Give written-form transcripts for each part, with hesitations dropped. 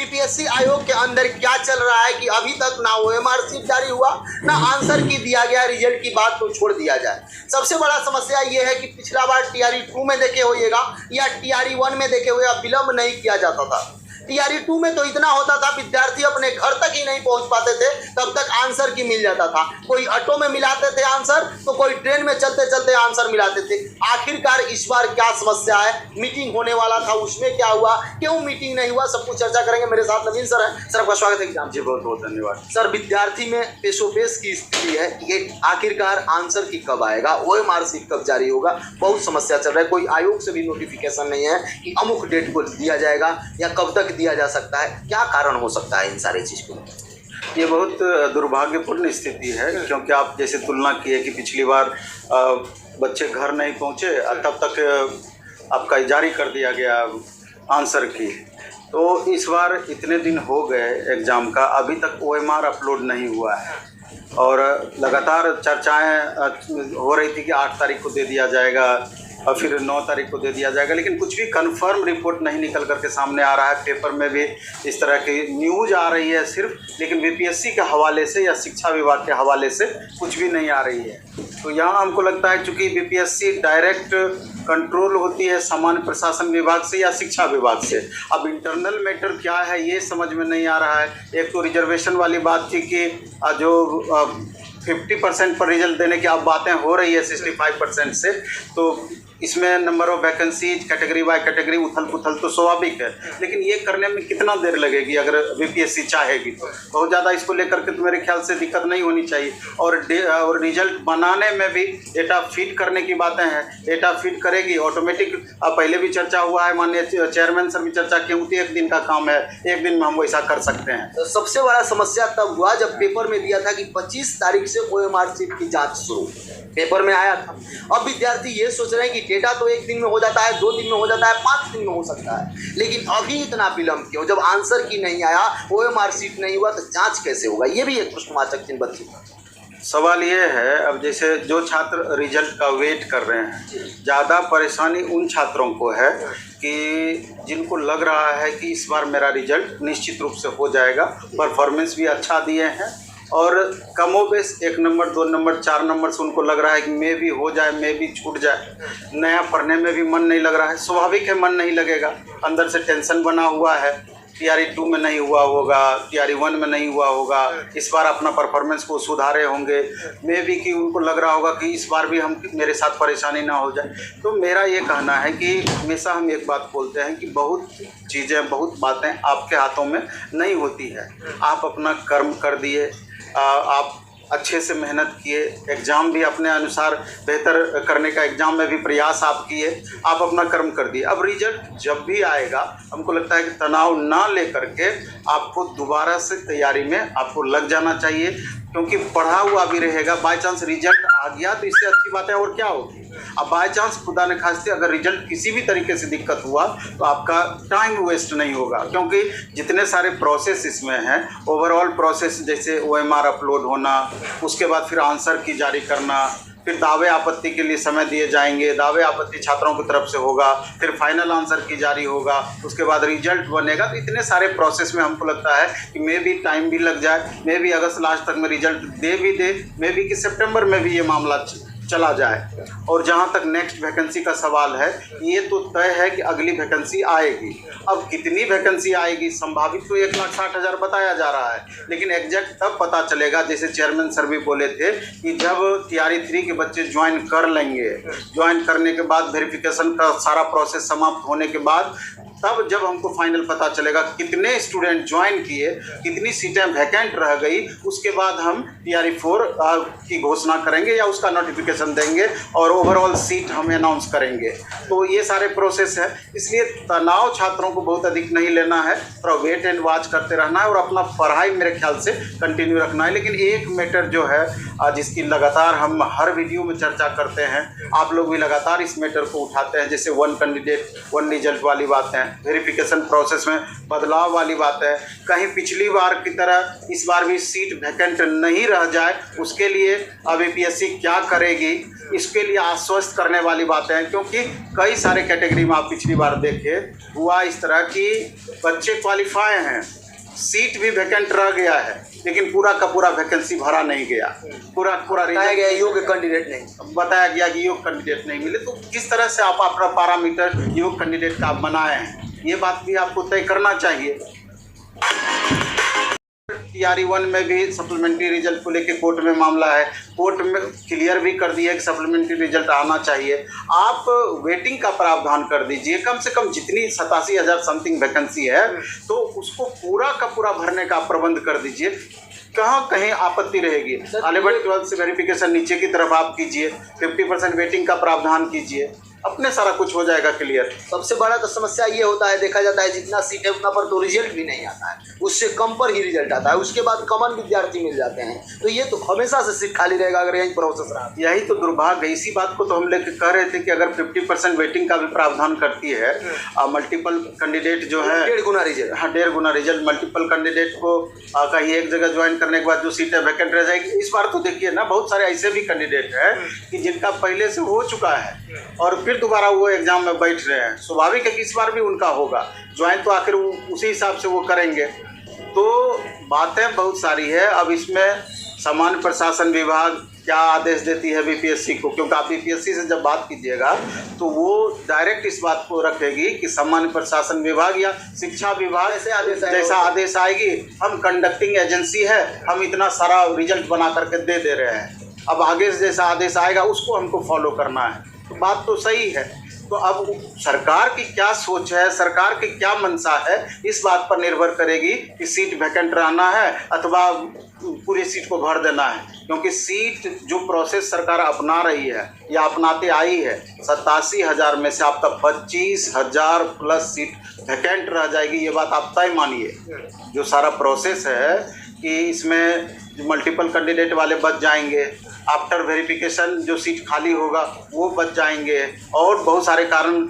BPSC आयोग के अंदर क्या चल रहा है कि अभी तक ना ओएमआर शीट जारी हुआ, ना आंसर की दिया गया रिजल्ट की बात तो छोड़ दिया जाए। सबसे बड़ा समस्या ये है कि पिछला बार टीआरई 2 में देखे होइएगा या टीआरई 1 में देखे हुए विलम्ब नहीं किया जाता था। टीआरई 2 में तो इतना होता था विद्यार्थी अपने घर तक ही नहीं पहुंच पाते थे, तब तक आंसर की मिल जाता था। कोई ऑटो में मिलाते थे आंसर, तो कोई ट्रेन में चलते चलते आंसर मिलाते थे। आखिरकार इस बार क्या समस्या है, मीटिंग होने वाला था उसमें क्या हुआ, क्यों मीटिंग नहीं हुआ, सब कुछ चर्चा करेंगे। मेरे साथ नवीन सर है। सर आपका स्वागत है एग्जाम। जी बहुत बहुत धन्यवाद। सर विद्यार्थी में पेशोपेश की स्थिति है, ये आखिरकार आंसर की कब आएगा, ओएमआर शीट कब जारी होगा, बहुत समस्या चल रहा है। कोई आयोग से भी नोटिफिकेशन नहीं है कि अमुक डेट को दिया जाएगा या कब तक दिया जा सकता है। क्या कारण हो सकता है इन सारी चीज़ को? ये बहुत दुर्भाग्यपूर्ण स्थिति है, क्योंकि आप जैसे तुलना किए कि पिछली बार बच्चे घर नहीं पहुंचे, तब तक आपका जारी कर दिया गया आंसर की। तो इस बार इतने दिन हो गए एग्ज़ाम का, अभी तक ओएमआर अपलोड नहीं हुआ है और लगातार चर्चाएं हो रही थी कि 8 तारीख को दे दिया जाएगा और फिर 9 तारीख को दे दिया जाएगा, लेकिन कुछ भी कंफर्म रिपोर्ट नहीं निकल करके सामने आ रहा है। पेपर में भी इस तरह की न्यूज़ आ रही है सिर्फ, लेकिन बीपीएससी के हवाले से या शिक्षा विभाग के हवाले से कुछ भी नहीं आ रही है। तो यहाँ हमको लगता है चूँकि बीपीएससी डायरेक्ट कंट्रोल होती है सामान्य प्रशासन विभाग से या शिक्षा विभाग से, अब इंटरनल मैटर क्या है ये समझ में नहीं आ रहा है। एक तो रिजर्वेशन वाली बात थी कि जो 50% पर रिजल्ट देने की अब बातें हो रही है 65% से, तो इसमें number of vacancies category by category उथल पुथल तो स्वाभाविक है, लेकिन ये करने में कितना देर लगेगी अगर बीपीएससी चाहेगी तो। बहुत ज़्यादा इसको लेकर के तो मेरे ख्याल से दिक्कत नहीं होनी चाहिए। और रिजल्ट बनाने में भी डेटा फीड करने की बातें हैं, डेटा फीड करेगी ऑटोमेटिक। पहले भी चर्चा हुआ है, माननीय चेयरमैन सर भी चर्चा की होती है, 1 दिन का काम है, 1 दिन में हम वैसा कर सकते हैं। तो सबसे बड़ा समस्या तब हुआ जब पेपर में दिया था कि 25 तारीख से ओएमआर शीट की जाँच शुरू, पेपर में आया था। अब विद्यार्थी ये सोच रहे हैं कि डेटा तो 1 दिन में हो जाता है, 2 दिन में हो जाता है, 5 दिन में हो सकता है, लेकिन अभी इतना विलम्ब क्यों? जब आंसर की नहीं आया, ओएमआर शीट नहीं हुआ, तो जांच कैसे होगा? ये भी एक प्रश्नवाचक चिन्ह बच्चे का सवाल ये है। अब जैसे जो छात्र रिजल्ट का वेट कर रहे हैं, ज़्यादा परेशानी उन छात्रों को है कि जिनको लग रहा है कि इस बार मेरा रिजल्ट निश्चित रूप से हो जाएगा, परफॉर्मेंस भी अच्छा दिए हैं और कमोबेश 1 नंबर 2 नंबर 4 नंबर से उनको लग रहा है कि मे भी हो जाए, मे भी छूट जाए। नया पढ़ने में भी मन नहीं लग रहा है, स्वाभाविक है मन नहीं लगेगा, अंदर से टेंशन बना हुआ है। टीआरई 2 में नहीं हुआ होगा, टीआरई 1 में नहीं हुआ होगा, इस बार अपना परफॉर्मेंस को सुधारे होंगे, मे भी कि उनको लग रहा होगा कि इस बार भी मेरे साथ परेशानी ना हो जाए। तो मेरा ये कहना है कि हमेशा हम एक बात बोलते हैं कि बहुत चीज़ें, बहुत बातें आपके हाथों में नहीं होती है। आप अपना कर्म कर दिए, आप अच्छे से मेहनत किए, एग्ज़ाम भी अपने अनुसार बेहतर करने का एग्ज़ाम में भी प्रयास आप किए, आप अपना कर्म कर दिए। अब रिजल्ट जब भी आएगा, हमको लगता है कि तनाव ना लेकर के आपको दोबारा से तैयारी में आपको लग जाना चाहिए, क्योंकि पढ़ा हुआ भी रहेगा। बाय चांस रिजल्ट आ गया तो इससे अच्छी बात है और क्या होगी। अब बाय चांस खुदा न खास्ते अगर रिजल्ट किसी भी तरीके से दिक्कत हुआ तो आपका टाइम वेस्ट नहीं होगा, क्योंकि जितने सारे प्रोसेस इसमें हैं, ओवरऑल प्रोसेस जैसे ओएमआर अपलोड होना, उसके बाद फिर आंसर की जारी करना, फिर दावे आपत्ति के लिए समय दिए जाएंगे, दावे आपत्ति छात्रों की तरफ से होगा, फिर फाइनल आंसर की जारी होगा, उसके बाद रिजल्ट बनेगा। तो इतने सारे प्रोसेस में हमको लगता है कि मे भी टाइम भी लग जाए, मे भी अगस्त लास्ट तक में रिजल्ट दे, मे भी कि सितंबर में भी ये मामला चला जाए। और जहाँ तक नेक्स्ट वैकेंसी का सवाल है, ये तो तय है कि अगली वैकेंसी आएगी। अब कितनी वैकेंसी आएगी, संभावित तो 1,60,000 बताया जा रहा है, लेकिन एग्जैक्ट तब पता चलेगा, जैसे चेयरमैन सर भी बोले थे कि जब टीआरई 3 के बच्चे ज्वाइन कर लेंगे, ज्वाइन करने के बाद वेरिफिकेशन का सारा प्रोसेस समाप्त होने के बाद, तब जब हमको फाइनल पता चलेगा कितने स्टूडेंट ज्वाइन किए, कितनी सीटें वैकेंट रह गई, उसके बाद हम टीआरई 4 की घोषणा करेंगे या उसका नोटिफिकेशन देंगे और ओवरऑल सीट हम अनाउंस करेंगे। तो ये सारे प्रोसेस है, इसलिए तनाव छात्रों को बहुत अधिक नहीं लेना है, थोड़ा वेट एंड वॉच करते रहना है और अपना पढ़ाई मेरे ख्याल से कंटिन्यू रखना है। लेकिन एक मैटर जो है जिसकी लगातार हम हर वीडियो में चर्चा करते हैं, आप लोग भी लगातार इस मैटर को उठाते हैं, जैसे 1 कैंडिडेट 1 रिजल्ट वाली बात है। वेरिफिकेशन प्रोसेस में बदलाव वाली बात है। कहीं पिछली बार की तरह इस बार भी सीट वैकेंट नहीं रह जाए, उसके लिए अब APSC क्या करेगी, इसके लिए आश्वस्त करने वाली बातें हैं। क्योंकि कई सारे कैटेगरी में आप पिछली बार देखे हुआ इस तरह की बच्चे क्वालिफाई हैं, सीट भी वैकेंट रह गया है, लेकिन पूरा का पूरा वैकेंसी भरा नहीं गया, पूरा बताया गया योग्य कैंडिडेट नहीं, बताया गया कि योग्य कैंडिडेट नहीं मिले। तो किस तरह से आप अपना पैरामीटर योग्य कैंडिडेट का आप बनाए हैं, ये बात भी आपको तय करना चाहिए। TRE 1 में भी सप्लीमेंट्री रिजल्ट को लेकर कोर्ट में मामला है, कोर्ट में क्लियर भी कर दिया कि सप्लीमेंट्री रिजल्ट आना चाहिए। आप वेटिंग का प्रावधान कर दीजिए, कम से कम जितनी 87,000 समथिंग वैकेंसी है तो उसको पूरा का पूरा भरने का प्रबंध कर दीजिए। कहाँ कहीं आपत्ति रहेगी। 11 12 से वेरिफिकेशन नीचे की तरफ आप कीजिए, 50% वेटिंग का प्रावधान कीजिए, अपने सारा कुछ हो जाएगा क्लियर। सबसे बड़ा तो समस्या ये होता है, देखा जाता है जितना सीट है उतना पर तो रिजल्ट भी नहीं आता है, उससे कम पर ही रिजल्ट आता है, उसके बाद कॉमन विद्यार्थी मिल जाते हैं, तो ये तो हमेशा से सीट खाली रहेगा अगर यही प्रोसेस रहा। यही तो दुर्भाग्य है। इसी बात को तो हम लेकर कह रहे थे कि अगर 50% वेटिंग का भी प्रावधान करती है, मल्टीपल कैंडिडेट जो है 1.5 गुना रिजल्ट, हाँ 1.5 गुना रिजल्ट, मल्टीपल कैंडिडेट को कहीं एक जगह ज्वाइन करने के बाद जो सीटें वैकेंट रह जाएगी। इस बार तो देखिए ना, बहुत सारे ऐसे भी कैंडिडेट हैं कि जिनका पहले से हो चुका है और फिर दोबारा वो एग्जाम में बैठ रहे हैं। स्वाभाविक है कि इस बार भी उनका होगा ज्वाइन, तो आखिर उसी हिसाब से वो करेंगे। तो बातें बहुत सारी है। अब इसमें सामान्य प्रशासन विभाग क्या आदेश देती है BPSC को, क्योंकि आप BPSC से जब बात कीजिएगा तो वो डायरेक्ट इस बात को रखेगी कि सामान्य प्रशासन विभाग या शिक्षा विभाग जैसा आदेश आएगी, हम कंडक्टिंग एजेंसी है, हम इतना सारा रिजल्ट बना करके दे रहे हैं, अब आगे से जैसा आदेश आएगा उसको हमको फॉलो करना है। तो बात तो सही है। तो अब सरकार की क्या सोच है, सरकार की क्या मंशा है, इस बात पर निर्भर करेगी कि सीट वैकेंट रहना है अथवा पूरी सीट को भर देना है। क्योंकि सीट जो प्रोसेस सरकार अपना रही है या अपनाते आई है, 87,000 में से आपका 25,000 प्लस सीट वैकेंट रह जाएगी, ये बात आप तय मानिए। जो सारा प्रोसेस है कि इसमें मल्टीपल कैंडिडेट वाले बच जाएंगे, आफ्टर वेरिफिकेशन जो सीट खाली होगा वो बच जाएंगे, और बहुत सारे कारण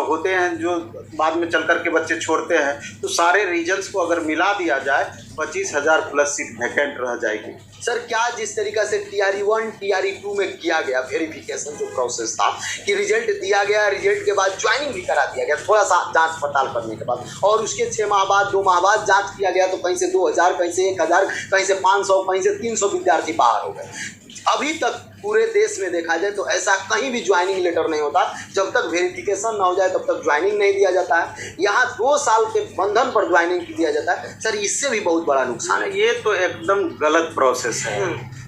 होते हैं जो बाद में चल कर के बच्चे छोड़ते हैं। तो सारे रीजन्स को अगर मिला दिया जाए 25,000 प्लस सीट वैकेंट रह जाएगी। सर क्या जिस तरीक़ा से TRE 1 TRE 2 में किया गया वेरिफिकेशन जो प्रोसेस था कि रिजल्ट दिया गया, रिजल्ट के बाद ज्वाइनिंग भी करा दिया गया थोड़ा सा जांच पड़ताल करने के बाद, और उसके 6 माह बाद 2 माह बाद जांच किया गया तो कहीं से 2,000, कहीं से 1,000, कहीं से 500, कहीं से 300 विद्यार्थी बाहर हो गए। अभी तक पूरे देश में देखा जाए तो ऐसा कहीं भी ज्वाइनिंग लेटर नहीं होता, जब तक वेरिफिकेशन ना हो जाए तब तक ज्वाइनिंग नहीं दिया जाता है। यहाँ 2 साल के बंधन पर ज्वाइनिंग दिया जाता है। सर इससे भी बहुत बड़ा नुकसान है। ये तो एकदम गलत प्रोसेस है,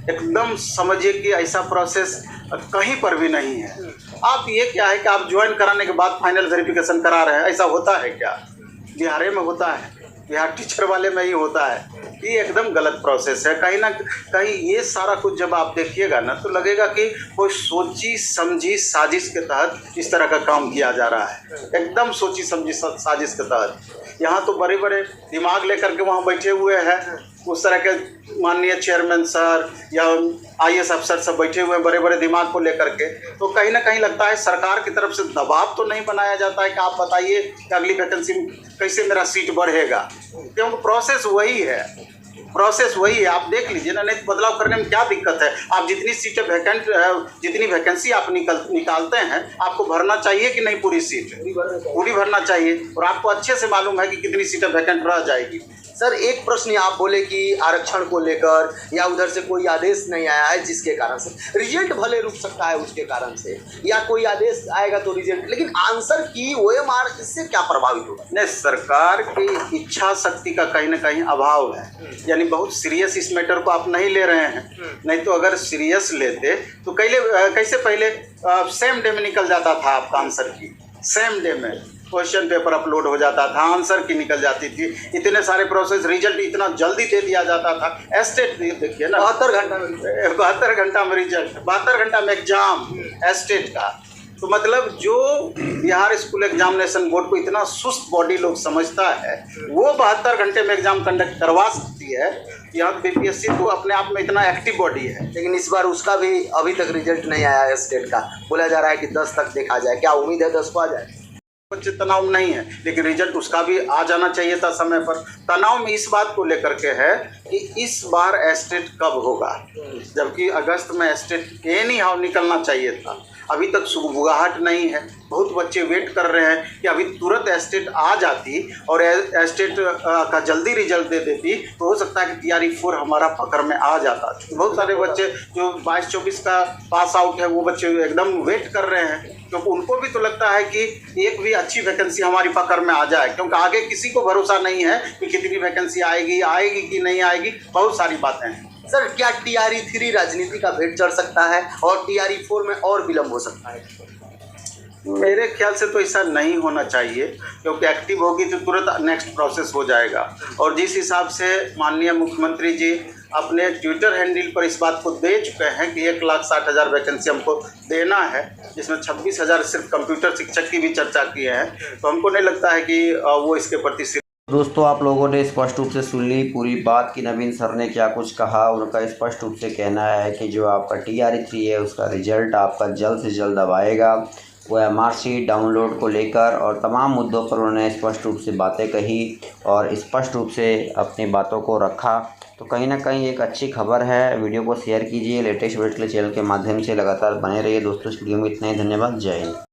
एकदम समझिए कि ऐसा प्रोसेस कहीं पर भी नहीं है। आप ये क्या है कि आप ज्वाइन कराने के बाद फाइनल वेरिफिकेशन करा रहे हैं, ऐसा होता है क्या? बिहार में होता है, बिहार टीचर वाले में ही होता है। ये एकदम गलत प्रोसेस है। कहीं ना कहीं ये सारा कुछ जब आप देखिएगा ना तो लगेगा कि कोई सोची समझी साजिश के तहत इस तरह का काम किया जा रहा है, एकदम सोची समझी साजिश के तहत। यहाँ तो बड़े बड़े दिमाग लेकर के वहाँ बैठे हुए हैं, उस तरह के माननीय चेयरमैन सर या IAS अफसर सब बैठे हुए हैं बड़े बड़े दिमाग को लेकर के। तो कहीं ना कहीं लगता है सरकार की तरफ से दबाव तो नहीं बनाया जाता है कि आप बताइए कि अगली वैकेंसी में कैसे मेरा सीट बढ़ेगा, क्योंकि प्रोसेस वही है, प्रोसेस वही है। आप देख लीजिए ना, नहीं तो बदलाव करने में क्या दिक्कत है। आप जितनी सीटें वैकेंट, जितनी वैकेंसी आप निकालते हैं, आपको भरना चाहिए कि नहीं? पूरी सीट पूरी भरना चाहिए, और आपको अच्छे से मालूम है कि कितनी सीटें वैकेंट रह जाएगी। सर एक प्रश्न आप बोले कि आरक्षण को लेकर या उधर से कोई आदेश नहीं आया है जिसके कारण से रिजल्ट भले रुक सकता है, उसके कारण से, या कोई आदेश आएगा तो रिजल्ट, लेकिन आंसर की OMR इससे क्या प्रभावित होगा? नहीं, सरकार की इच्छा शक्ति का कहीं ना कहीं अभाव है, यानी बहुत सीरियस इस मैटर को आप नहीं ले रहे हैं। नहीं तो अगर सीरियस लेते तो कैसे पहले सेम डे में निकल जाता था आपका आंसर की, सेम डे में क्वेश्चन पेपर अपलोड हो जाता था, आंसर की निकल जाती थी, इतने सारे प्रोसेस, रिजल्ट इतना जल्दी दे दिया जाता था। एस्टेट देखिए ना, 72 घंटा में रिजल्ट, 72 घंटा में एग्जाम एस्टेट का। तो मतलब जो बिहार स्कूल एग्जामिनेशन बोर्ड को इतना सुस्त बॉडी लोग समझता है, वो 72 घंटे में एग्जाम कंडक्ट करवा सकती है। यहाँ BPSC तो अपने आप में इतना एक्टिव बॉडी है, लेकिन इस बार उसका भी अभी तक रिजल्ट नहीं आया है स्टेट का। बोला जा रहा है कि 10 तक देखा जाए, क्या उम्मीद है 10 को आ जाए? बच्चे तनाव नहीं है, लेकिन रिजल्ट उसका भी आ जाना चाहिए था समय पर। तनाव में इस बात को लेकर के है कि इस बार एस्टेट कब होगा, जबकि अगस्त में एस्टेट एनी हाउ निकलना चाहिए था। अभी तक सुगबुगाहट नहीं है, बहुत बच्चे वेट कर रहे हैं कि अभी तुरंत एस्टेट आ जाती और एस्टेट का जल्दी रिजल्ट दे देती तो हो सकता है कि TRE 4 हमारा पकड़ में आ जाता। बहुत सारे बच्चे जो 22-24 का पास आउट है वो बच्चे एकदम वेट कर रहे हैं, क्योंकि उनको भी तो लगता है कि एक भी अच्छी वैकेंसी हमारी पकड़ में आ जाए, क्योंकि आगे किसी को भरोसा नहीं है कि कितनी वैकेंसी आएगी कि नहीं आएगी, बहुत सारी बातें हैं। सर, क्या TRE 3 राजनीति का भेंट चढ़ सकता है और TRE 4 में और विलम्ब हो सकता है? मेरे ख्याल से तो ऐसा नहीं होना चाहिए, क्योंकि एक्टिव होगी तो तुरंत नेक्स्ट प्रोसेस हो जाएगा। और जिस हिसाब से माननीय मुख्यमंत्री जी अपने ट्विटर हैंडल पर इस बात को दे चुके हैं कि 1,60,000 वैकेंसी हमको देना है, जिसमें 26,000 सिर्फ कंप्यूटर शिक्षक की भी चर्चा की है, तो हमको नहीं लगता है कि वो इसके प्रति। दोस्तों, आप लोगों ने स्पष्ट रूप से सुन ली पूरी बात कि नवीन सर ने क्या कुछ कहा। उनका स्पष्ट रूप से कहना है कि जो आपका TRE 3 है उसका रिजल्ट आपका जल्द से जल्द अब आएगा। वो MRC डाउनलोड को लेकर और तमाम मुद्दों पर उन्होंने स्पष्ट रूप से बातें कही और स्पष्ट रूप से अपनी बातों को रखा। तो कहीं ना कहीं एक अच्छी खबर है। वीडियो को शेयर कीजिए। लेटेस्ट अपडेट के लिए चैनल के माध्यम से लगातार बने रहिए। दोस्तों, इस वीडियो में इतना ही। धन्यवाद। जय हिंद।